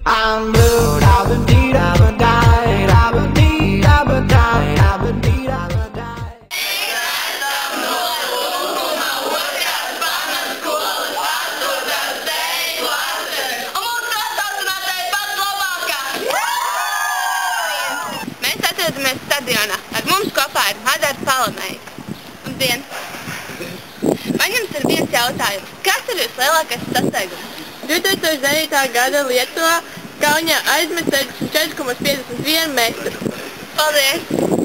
I'm blue, I've been deed, I've been died, I've been deed, I've been died, I've been deed, I've been died. Mēs atrodamies stadionā. Ar mums kopā ir Madara Palamēja. Labdien! Man jums ir viens jautājums. Kas ir jūs lielākais sasniegums? 2009. gada Lietuvā Kaunijā aizmet 64,51 metru. Paldies!